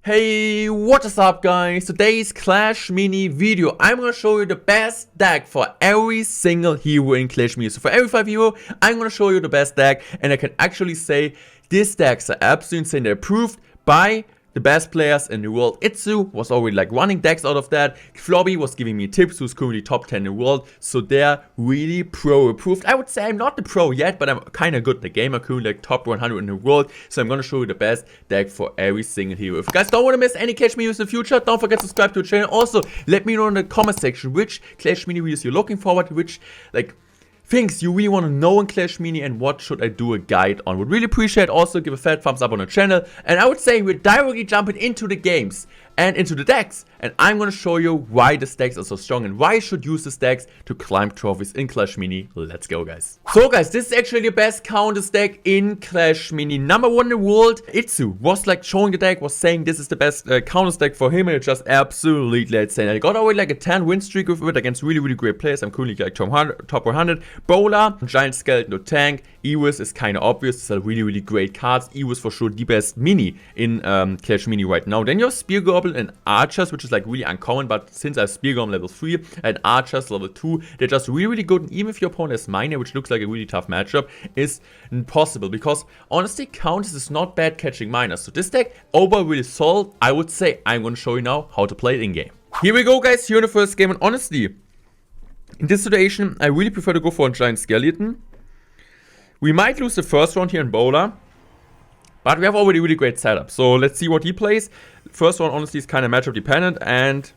Hey, what is up guys? Today's Clash Mini video, I'm gonna show you the best deck for every single hero in Clash Mini. So for every 5 hero, I'm gonna show you the best deck, and I can actually say these decks are absolutely insane. They're approved by the best players in the world. Itzu was already like running decks out of that. Flobby was giving me tips, who's currently top 10 in the world. So they're really pro approved. I would say I'm not the pro yet, but I'm kind of good in the game. I'm currently like top 100 in the world. So I'm going to show you the best deck for every single hero. If you guys don't want to miss any Clash Mini videos in the future, don't forget to subscribe to the channel. Also, let me know in the comment section which Clash Mini videos you're looking forward to, which like things you really want to know in Clash Mini, and what should I do a guide on. Would really appreciate. Also give a fat thumbs up on the channel, and I would say we're directly jumping into the games and into the decks, and I'm going to show you why the decks are so strong and why you should use these decks to climb trophies in Clash Mini. Let's go guys. So guys, this is actually the best Countess deck in Clash Mini. Number 1 in the world. Itzu was like showing the deck, was saying this is the best Countess deck for him, and it's just absolutely insane. I got already like a 10 win streak with it against really great players. I'm currently like top 100. Bowler, Giant Skeleton, no tank. Ewis is kind of obvious. It's a really great cards. Ewis for sure the best mini in Clash Mini right now. Then you have Spear Goblin and Archers, which is like really uncommon, but since I have Spear Goblin level 3 and Archers level 2, they're just really good. And even if your opponent has Miner, which looks like a really tough matchup, is impossible, because honestly Countess is not bad catching Miners. So this deck overall really solid. I would say I'm going to show you now how to play it in game. Here we go guys, here in the first game, and honestly, in this situation, I really prefer to go for a Giant Skeleton. We might lose the first round here in Bowler, but we have already really great setup. So let's see what he plays. First one honestly is kind of matchup dependent, and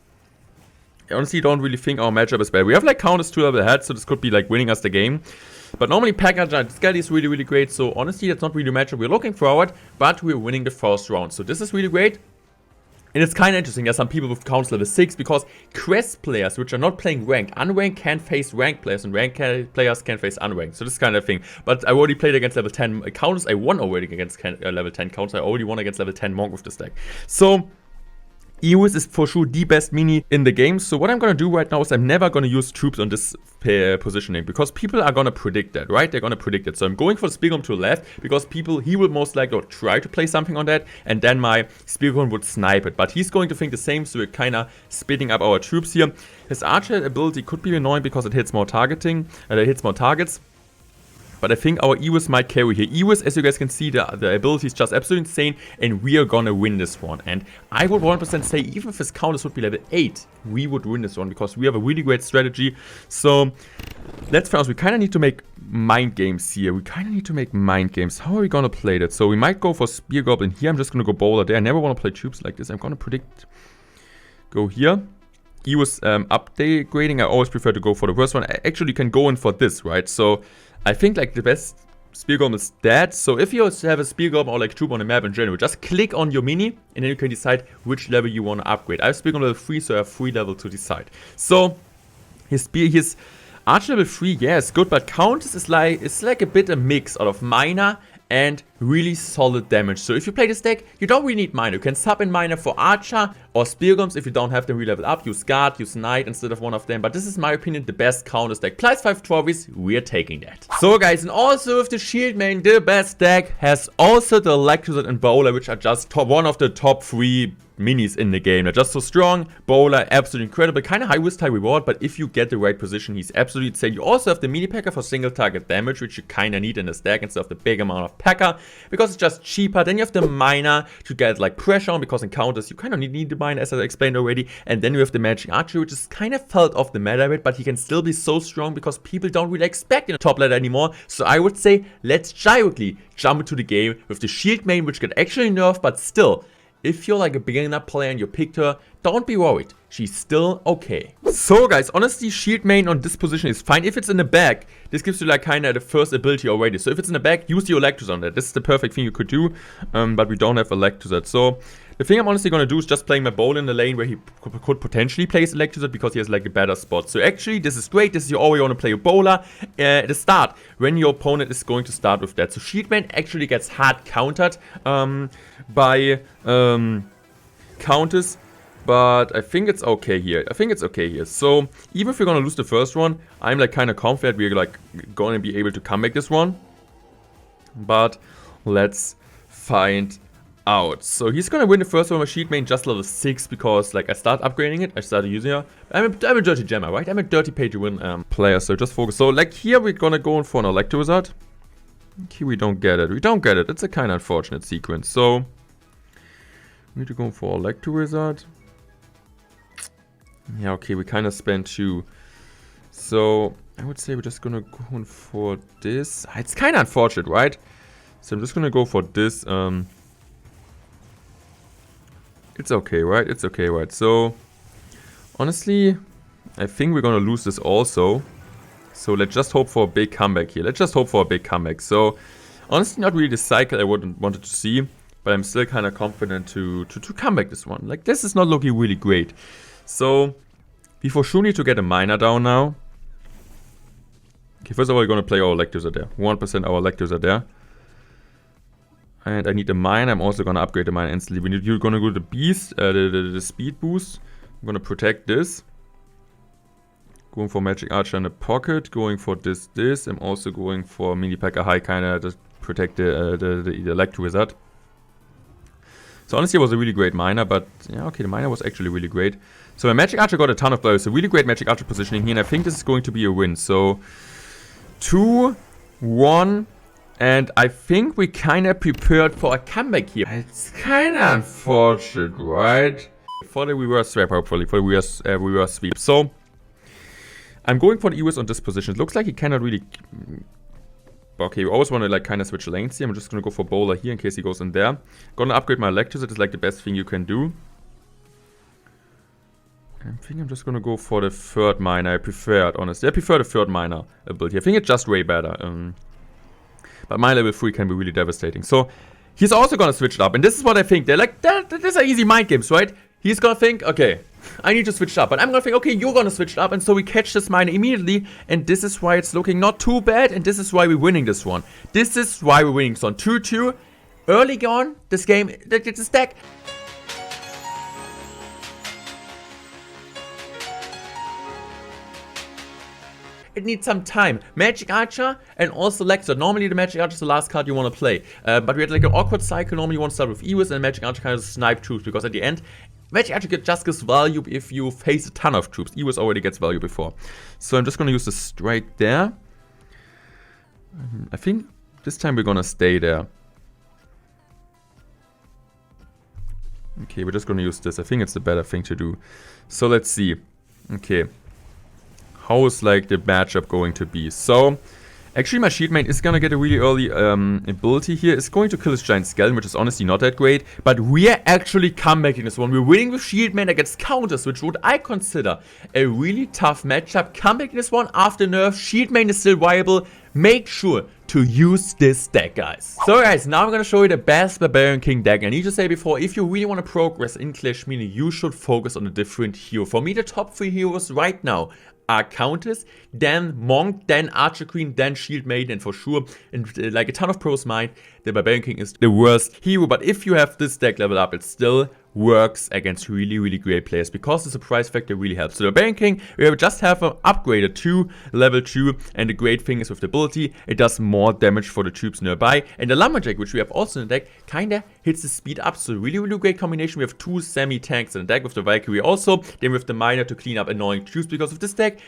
I honestly don't really think our matchup is bad. We have like Countess 2 level ahead, so this could be like winning us the game. But normally Packer Giant Skeleton is really great, so honestly that's not really a matchup we're looking forward, but we're winning the first round. So this is really great. And it's kind of interesting, there's some people with Countess level 6, because quest players which are not playing ranked, unranked can face ranked players, and ranked players can face unranked. So this kind of thing. But I already played against level 10 Countess. I won already against level 10 Countess. I already won against level 10 Monk with this deck. So Ewis is for sure the best mini in the game. So what I'm going to do right now is I'm never going to use troops on this positioning, because people are going to predict that, right? They're going to predict it. So I'm going for the Spear Golem to the left, because he will most likely try to play something on that, and then my Spear Golem would snipe it. But he's going to think the same, so we're kind of splitting up our troops here. His Archer ability could be annoying because it hits more targeting, it hits more targets. But I think our Ewis might carry here. Ewis, as you guys can see, the ability is just absolutely insane, and we are gonna win this one. And I would 100% say, even if his Countess would be level 8, we would win this one, because we have a really great strategy. So let's be honest, we kind of need to make mind games here. How are we gonna play that? So we might go for Spear Goblin here. I'm just gonna go Bowler there. I never want to play troops like this. I'm gonna predict. Go here. Ewis upgrading. I always prefer to go for the first one. I actually can go in for this, right? So I think like the best Spear Golem is that. So if you have a Spear Golem or like troop on the map in general, just click on your mini, and then you can decide which level you want to upgrade. I have Spear Golem level 3, so I have 3 level to decide. So his Archer level 3, yeah, it's good, but Countess is like a bit a mix out of Miner and really solid damage. So if you play this deck, you don't really need Miner. You can sub in Miner for Archer or Spear Golems. If you don't have them re-level up, use Guard, use Knight instead of one of them. But this is, my opinion, the best Countess deck. Plus 5 trophies, we're taking that. So guys, and also with the Shield main, the best deck has also the Electrozet and Bowler, which are just one of the top 3 minis in the game. They're just so strong. Bowler, absolutely incredible. Kind of high risk, high reward, but if you get the right position, he's absolutely insane. You also have the mini packer for single target damage, which you kind of need in this deck instead of the big amount of packer, because it's just cheaper. Then you have the Miner to get like pressure on, because in Countess you kind of need the Miner, as I explained already. And then you have the Magic Archer, which is kind of felt off the meta a bit, but he can still be so strong because people don't really expect in the top ladder anymore. So I would say let's directly jump into the game with the Shield main, which get actually nerfed, but still, if you're like a beginner player and you picked her, don't be worried. She's still okay. So guys, honestly, Shield main on this position is fine. If it's in the back, this gives you like kind of the first ability already. So if it's in the back, use your Electros on that. This is the perfect thing you could do, but we don't have Electrozet. So the thing I'm honestly going to do is just playing my Bowler in the lane where he could potentially place Electrozet, because he has like a better spot. So actually, this is great. This is you always want to play a Bowler at the start, when your opponent is going to start with that. So Shield main actually gets hard countered by Countess. But I think it's okay here. So even if we're gonna lose the first one, I'm like kind of confident we're like gonna be able to come back this one. But let's find out. So he's gonna win the first one with Shield Maiden just level 6 because like I started upgrading it, I started using it. I'm a dirty gemmer, right? I'm a dirty pay to win player, so just focus. So like here we're gonna go in for an Electro Wizard. Here we don't get it. We don't get it. It's a kind of unfortunate sequence. So we need to go for Electro Wizard. Yeah, okay, we kind of spent 2. So I would say we're just gonna go in for this. It's kind of unfortunate, right? So I'm just gonna go for this. It's okay, right? It's okay, right? So honestly, I think we're gonna lose this also. So let's just hope for a big comeback here. Let's just hope for a big comeback. So honestly, not really the cycle I wanted to see, but I'm still kind of confident to come back this one. Like this is not looking really great. So we for sure need to get a miner down now. Okay, first of all, we're gonna play our Electors are there. 1% our Electors are there. And I need a mine. I'm also gonna upgrade the mine instantly. You're gonna go to the beast, the speed boost. I'm gonna protect this. Going for Magic Archer in the pocket. Going for this. I'm also going for Mini Packer High, kinda to protect the Electro Wizard. So honestly, it was a really great miner, but yeah, okay, the miner was actually really great. So my Magic Archer got a ton of blows. So really great Magic Archer positioning here, and I think this is going to be a win. So 2, 1. And I think we kind of prepared for a comeback here. It's kind of unfortunate, right? For the reverse swap, hopefully. For the reverse sweep. So, I'm going for the EOS on this position. It looks like he cannot really... Okay, we always want to like kind of switch lanes here. I'm just going to go for Bowler here in case he goes in there. Gonna upgrade my Electors. That is like the best thing you can do. I think I'm just going to go for the third miner. I prefer it, honestly. I prefer the third miner ability. I think it's just way better. But my level 3 can be really devastating. So, he's also gonna switch it up. And this is what I think. They're like, these are easy mind games, right? He's gonna think, okay, I need to switch it up. But I'm gonna think, okay, you're gonna switch it up. And so we catch this miner immediately. And this is why it's looking not too bad. And this is why we're winning this one. This is why we're winning this one. 2-2. Early on, this game, this deck. It needs some time. Magic Archer and also Lexer. Normally the Magic Archer is the last card you want to play. But we had like an awkward cycle. Normally you want to start with EOS and Magic Archer kind of snipe troops. Because at the end, Magic Archer just gives value if you face a ton of troops. EOS already gets value before. So I'm just going to use the strike there. I think this time we're going to stay there. Okay, we're just going to use this. I think it's the better thing to do. So let's see. Okay. How is like the matchup going to be? So actually my Shield Maiden is gonna get a really early ability here. It's going to kill his Giant Skeleton, which is honestly not that great. But we are actually comebacking this one. We're winning with Shield Maiden against counters, which would I consider a really tough matchup. Comebacking this one after nerf. Shield Maiden is still viable. Make sure to use this deck, guys. So guys, now I'm gonna show you the best Barbarian King deck. I need to say before, if you really want to progress in Clash Mini, you should focus on a different hero. For me, the top 3 heroes right now are Countess, then Monk, then Archer Queen, then Shield Maiden, and for sure, and like a ton of pros mind, the Barbarian King is the worst hero. But if you have this deck level up, it still works against really great players because the surprise factor really helps. So the Barbarian King, we just have an upgraded to level 2, and the great thing is with the ability, it does more damage for the troops nearby. And the Lumberjack, which we have also in the deck, kinda hits the speed up. So really great combination. We have 2 semi-tanks in the deck with the Valkyrie also, then with the Miner to clean up annoying troops. Because of this deck,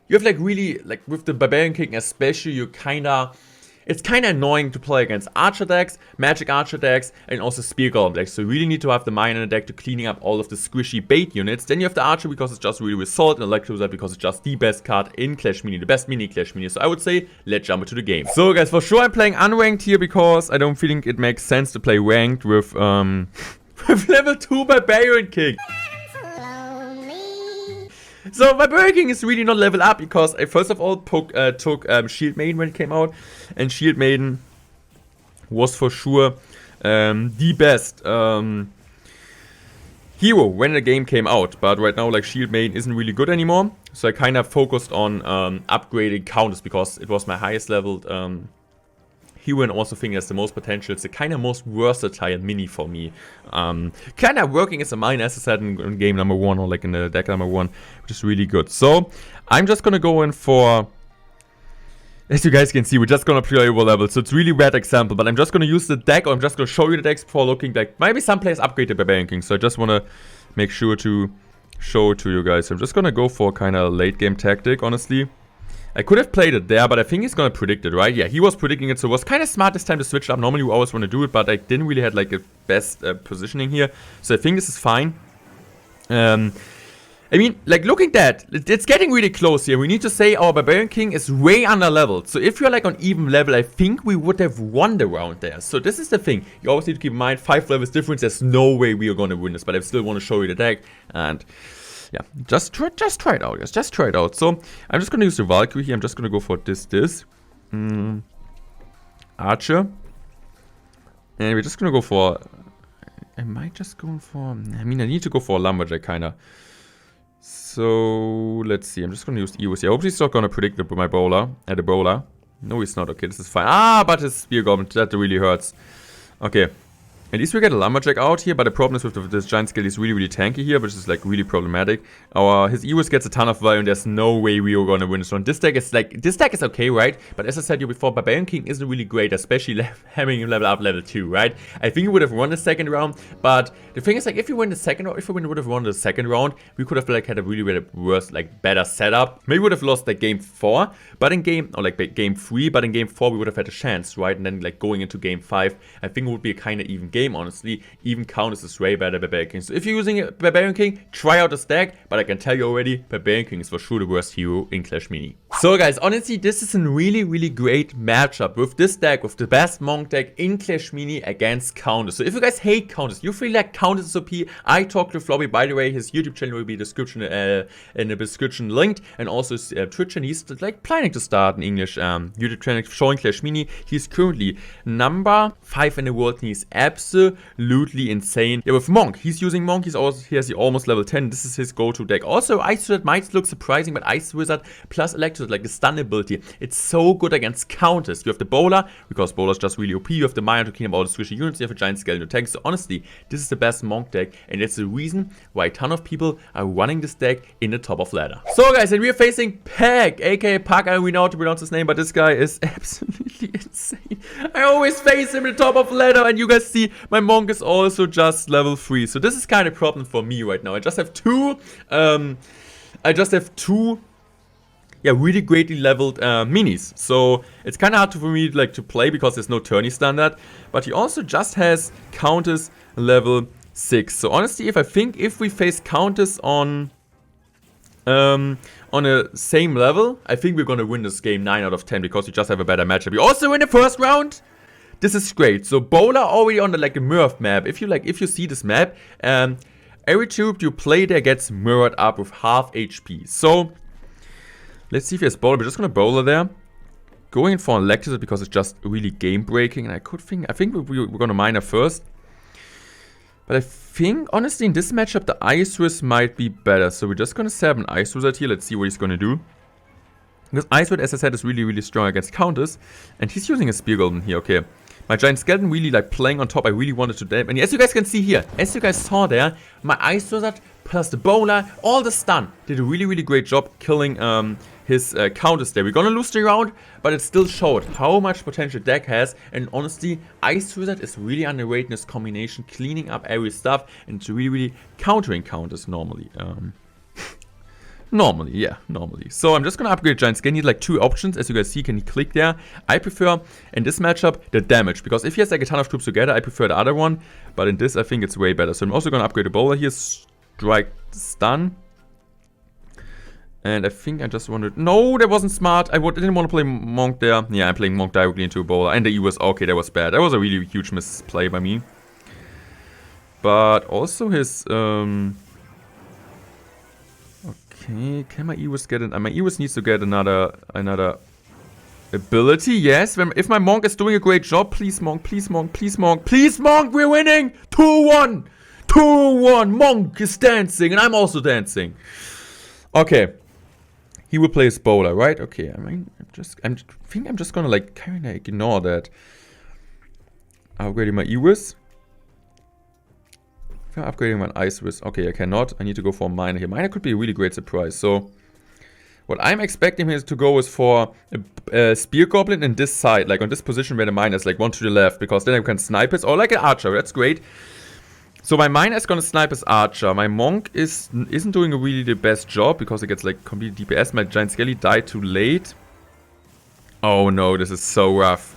you have like really, like with the Barbarian King especially, you it's kinda annoying to play against Archer decks, Magic Archer decks, and also Spear Golem decks. So you really need to have the Miner in the deck to cleaning up all of the squishy bait units. Then you have the Archer because it's just really Assault, and Electro because it's just the best card in Clash Mini, the best mini Clash Mini. So I would say, let's jump into the game. So guys, for sure I'm playing unranked here because I don't think it makes sense to play ranked with with level 2 Barbarian King. So Barbarian King is really not level up because I first of all took Shield Maiden when it came out, and Shield Maiden was for sure the best hero when the game came out. But right now, like, Shield Maiden isn't really good anymore, so I kind of focused on upgrading Countess because it was my highest leveled hero, and also think that's the most potential. It's the kind of most versatile mini for me. Kind of working as a mine, as I said in game number 1 or like in the deck number 1, which is really good. So I'm just gonna go in for As you guys can see, we're just gonna play over level, so it's really bad example, but I'm just gonna use the deck, or I'm just gonna show you the decks before looking like, maybe some players upgrade the Barbarian King, so I just wanna make sure to show it to you guys. So I'm just gonna go for kind of late game tactic, honestly. I could have played it there, but I think he's gonna predict it, right? Yeah, he was predicting it, so it was kind of smart this time to switch it up. Normally we always want to do it, but I didn't really have like a best positioning here, so I think this is fine. I mean, like, looking at that, it's getting really close here. We need to say our Barbarian King is way under leveled. So if you're like on even level, I think we would have won the round there. So this is the thing. You always need to keep in mind, 5 levels difference. There's no way we are going to win this, but I still want to show you the deck. And yeah, just try it out, guys. Just try it out. So I'm just going to use the Valkyrie here. I'm just going to go for this. Archer. And we're just going to go for... I might just go for... I mean, I need to go for a Lumberjack, kind of. So, let's see. I'm just going to use Eos here. Hopefully he's not going to predict my bowler. The bowler. No, he's not. Okay, this is fine. Ah, but his Spear Goblin. That really hurts. Okay. At least we get a Lumberjack out here, but the problem is with this Giant Scale, he's really, really tanky here, which is like really problematic. His Eos gets a ton of value, and there's no way we are going to win this one. This deck is like, this deck is okay, right? But as I said to you before, Barbarian King isn't really great, especially having him level up level 2, right? I think we would have won the second round, but the thing is, like, if we win the second round, if we would have won the second round, we could have like had a really, really worse, like, better setup. Maybe we would have lost like game 4, but in game, or like game 3, but in game 4 we would have had a chance, right? And then like going into game 5, I think it would be a kind of even game, honestly. Even Countess is way better than Barbarian King. So if you're using a Barbarian King, try out this deck. But I can tell you already, Barbarian King is for sure the worst hero in Clash Mini. So guys, honestly, this is a really, really great matchup with this deck, with the best Monk deck in Clash Mini against Countess. So if you guys hate Countess, you feel like Countess is OP, I talked to Floppy. By the way, his YouTube channel will be in the description linked, and also his Twitch, and he's like planning to start an English YouTube channel showing Clash Mini. He's currently number 5 in the world, and he's absolutely insane. Yeah, with Monk, he's using Monk. He has the almost level 10. This is his go-to deck. Also, Ice Wizard might look surprising, but Ice Wizard plus Electro, like the stun ability, it's so good against Countess. You have the Bowler, because Bowler's just really OP. You have the Maya to clean up all the squishy units. You have a Giant Skeleton tank. So honestly, this is the best Monk deck, and it's the reason why a ton of people are running this deck in the top of ladder. So guys, and we are facing Peg, aka Pug. I don't know how to pronounce his name, but this guy is absolutely insane. I always face him in the top of ladder, and you guys see my Monk is also just level 3. So this is kind of a problem for me right now. I just have two yeah, really greatly leveled minis. So it's kind of hard for me like to play because there's no tourney standard. But he also just has Countess level 6. So honestly, if we face Countess on a same level, I think we're gonna win this game 9 out of 10 because we just have a better matchup. We also win the first round. This is great. So Bowler already on the like a Mirth map. If you see this map, every tube you play there gets mirrored up with half HP. So let's see if he has Bowler. We're just gonna Bowler there. Going in for Electricity because it's just really game breaking. And I think we're gonna Miner first. But I think honestly in this matchup the Ice Wizard might be better. So we're just gonna set up an Ice Wizard here. Let's see what he's gonna do. Because Ice Wizard, as I said, is really, really strong against Countess. And he's using a Spear Golden here, okay. My Giant Skeleton really like playing on top. I really wanted to damage. And as you guys can see here, as you guys saw there, my Ice Wizard plus the Bowler, all the stun, did a really, really great job killing his Countess there. We're gonna lose the round, but it still showed how much potential deck has. And honestly, Ice Wizard is really underrated in this combination, cleaning up every stuff, and it's really, really countering Countess normally. Normally. So I'm just gonna upgrade Giant Skin. He has like 2 options, as you guys see. Can you click there? I prefer in this matchup the damage, because if he has like a ton of troops together, I prefer the other one. But in this, I think it's way better. So I'm also gonna upgrade the Bowler here. Strike stun. And I think I just wanted... No, that wasn't smart. I didn't want to play Monk there. Yeah, I'm playing Monk directly into a Bowler. And the E was... Okay, that was bad. That was a really huge misplay by me. But also his... Okay, can my Ewis get my Ewis needs to get another ability, yes. If my Monk is doing a great job, please Monk, please Monk, please Monk, please Monk, we're winning! 2-1! 2-1! Monk is dancing, and I'm also dancing. Okay. He will play his Bowler, right? Okay, I mean, I think I'm just gonna like kinda ignore that. Upgrading my Ewis. Upgrading my Ice Wizard. Okay, I cannot. I need to go for a Miner here. Miner could be a really great surprise. So, What I'm expecting him to go is for a Spear Goblin in this side, like on this position where the miner is, like one to the left, because then I can snipe it, or like an archer, that's great. So my miner is gonna snipe his archer. My monk isn't doing really the best job, because it gets like complete DPS. My giant skelly died too late. Oh no, this is so rough.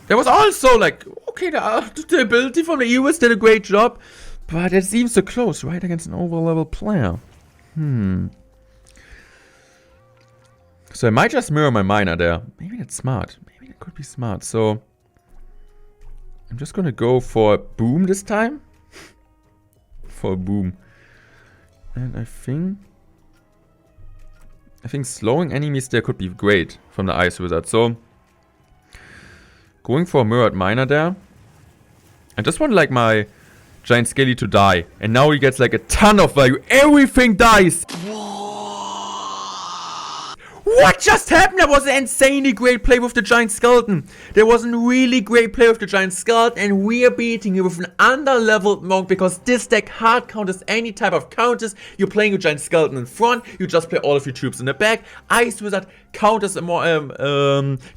There was also like, okay, the ability from the Ewis did a great job, but it seems so close, right, against an over-level player. So I might just mirror my miner there. Maybe that's smart. Maybe that could be smart. So I'm just gonna go for a boom this time. For a boom. And I think slowing enemies there could be great from the Ice Wizard. So going for a mirrored miner there. I just want like my giant skelly to die. And now he gets like a ton of value. Everything dies! What just happened? That was an insanely great play with the giant skeleton. There was a really great play with the giant skeleton, and we are beating you with an under-leveled monk, because this deck hard counters any type of counters. You're playing your giant skeleton in front, you just play all of your troops in the back. Ice Wizard counters and more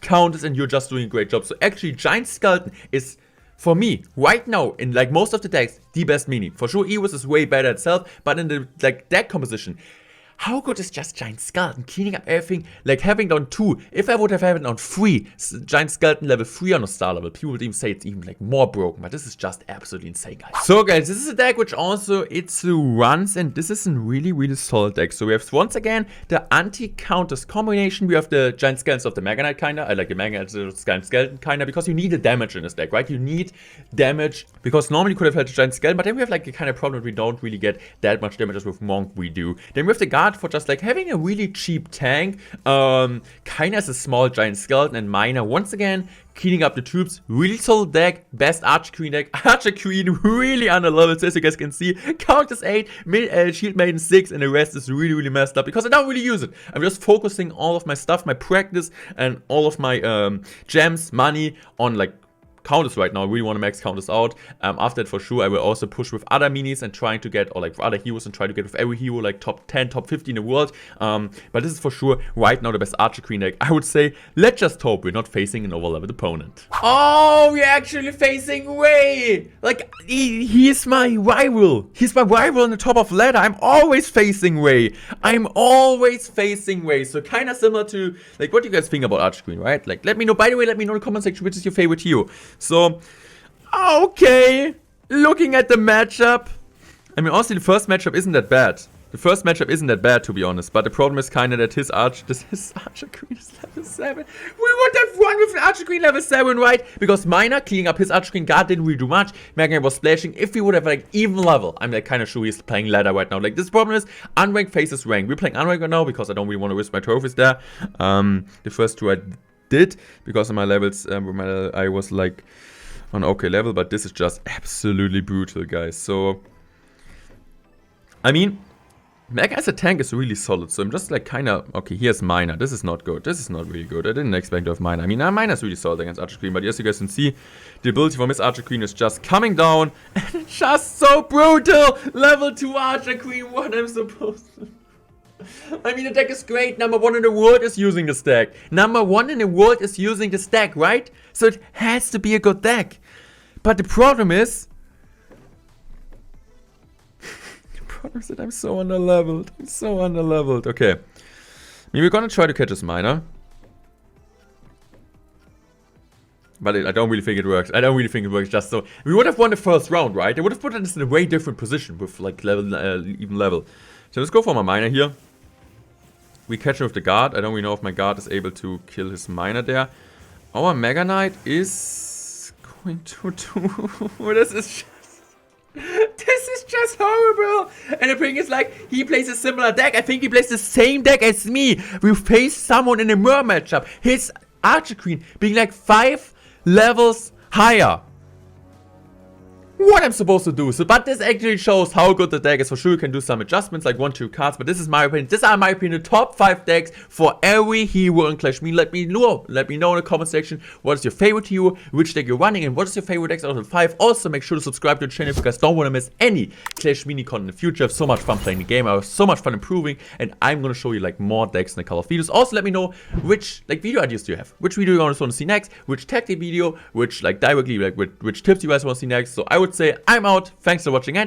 counters, and you're just doing a great job. So actually, giant skeleton is, for me, right now, in like most of the decks, the best mini. For sure, Ewis is way better itself, but in the like deck composition, how good is just Giant Skeleton? Cleaning up everything, like having it on 2. If I would have had it on 3, Giant Skeleton level 3 on a star level, people would even say it's even like more broken, but this is just absolutely insane, guys. So guys, this is a deck which also Itsu runs, and this is a really, really solid deck. So we have once again the anti-counters combination. We have the Giant Skeletons of the Mega Knight kinda. I like the Mega Knight Giant Skeleton kinda, because you need the damage in this deck, right? You need damage, because normally you could have had the Giant Skeleton, but then we have like a kind of problem that we don't really get that much damage as with Monk we do. Then we have the Guard for just like having a really cheap tank, kinda as a small giant skeleton, and miner once again cleaning up the troops. Really solid deck, best Archer Queen deck. Archer Queen really under leveled, so as you guys can see, Countess 8, Shield Maiden 6, and the rest is really, really messed up because I don't really use it. I'm just focusing all of my stuff, my practice, and all of my gems, money on like Countess right now. I really want to max Countess out. After that, for sure, I will also push with other minis and trying to get, or like other heroes, and try to get with every hero like top 10, top 50 in the world. But this is for sure right now the best Archer Queen deck. I would say, let's just hope we're not facing an overleveled opponent. Oh, we're actually facing Wei. Like, he's my rival. He's my rival on the top of ladder. I'm always facing Wei. I'm always facing Wei. So kind of similar to, like, what do you guys think about Archer Queen, right? Like, let me know. By the way, let me know in the comment section which is your favorite hero. So, okay, looking at the matchup, I mean, honestly, the first matchup isn't that bad. The first matchup isn't that bad, to be honest, but the problem is kind of that his Archer Queen is level 7. We would have won with an Archer Queen level 7, right? Because Miner cleaning up his Archer Queen guard didn't really do much. Mega was splashing. If we would have like even level, I'm like kind of sure he's playing ladder right now. Like, this problem is unranked faces rank. We're playing unranked right now because I don't really want to risk my trophies there. The first two I did because of my levels, I was like on okay level, but this is just absolutely brutal, guys. So, I mean, Mega as a tank is really solid, so I'm just like kind of, okay, here's Miner. This is not good. This is not really good. I didn't expect to have Miner. I mean, Miner is really solid against Archer Queen, but as you guys can see, the ability from his Archer Queen is just coming down, and it's just so brutal. Level 2 Archer Queen, what I'm supposed to... I mean, the deck is great. Number 1 in the world is using this deck. Number 1 in the world is using this deck, right? So it has to be a good deck. But the problem is... that I'm so underleveled. I'm so underleveled. Okay. I mean, we're gonna try to catch this miner. But I don't really think it works. I don't really think it works just so. We would have won the first round, right? They would have put us in a way different position with like level, even level. So let's go for my miner here. We catch him with the guard. I don't really know if my guard is able to kill his miner there. Our Mega Knight is going to do... This is just horrible. And the thing is, like, he plays a similar deck. I think he plays the same deck as me. We faced someone in a mirror matchup. His Archer Queen being like 5 levels higher. what I'm supposed to do. So, but this actually shows how good the deck is. For sure, you can do some adjustments, like 1-2 cards, but this is my opinion. These are, my opinion, the top 5 decks for every hero in Clash Mini. Let me know in the comment section what is your favorite hero, which deck you're running, and what is your favorite decks out of the 5. Also, make sure to subscribe to the channel if you guys don't want to miss any Clash Mini content in the future. I have so much fun playing the game. I have so much fun improving, and I'm gonna show you like more decks in a couple of videos. Also, let me know which like video ideas do you have, which video you want to see next, which tactic video, which like directly like which tips you guys want to see next. So I would say I'm out. Thanks for watching and